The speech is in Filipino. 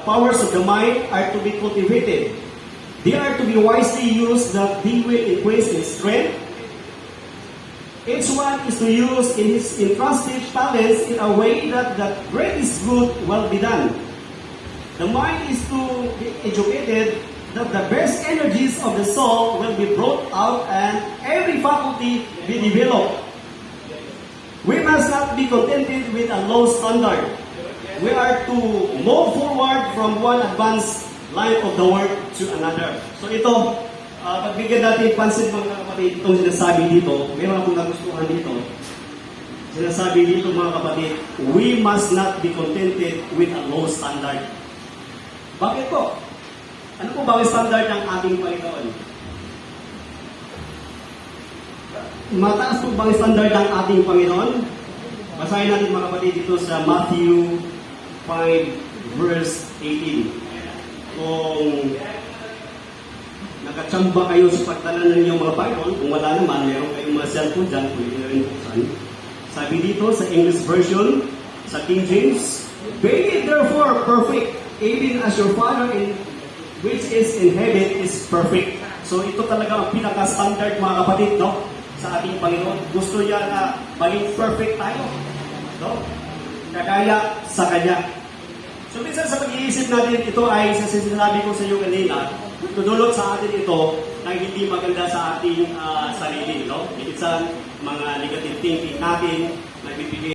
powers of the mind are to be cultivated. They are to be wisely used that they will increase in strength. Each one is to use his entrusted talents in a way that the greatest good will be done. The mind is to be educated that the best energies of the soul will be brought out and every faculty be developed. We must not be contented with a low standard. We are to move forward from one advanced line of the work to another. So ito, pagbigyan natin pansin mga kapatid, itong sinasabi dito, meron akong nagustuhan dito. Sinasabi dito mga kapatid, we must not be contented with a low standard. Bakit po? Ano po ba ang standard ng ating Panginoon? Mataas po ba ang standard ng ating Panginoon? Basahin natin mga kapatid dito sa Matthew 5 verse 18. Kung nakatsamba kayo sa pagtala ng inyong mga Bible, kung wala naman, meron kayong mga cellphone dyan, kung ito rin buksan. Sabi dito sa English version, sa King James, be ye therefore perfect, even as your Father which is in heaven is perfect. So ito talaga ang pinaka-standard mga kapatid, no? Sa ating Panginoon. Gusto niya na maging perfect tayo. No? Kagaya sa Kanya. So minsan sa pag-iisip natin, ito ay sa sinasabi ko sa iyo kanina, tutulot sa atin ito na hindi maganda sa ating sarili. No? Minsan, mga negative thinking natin, nagbibigay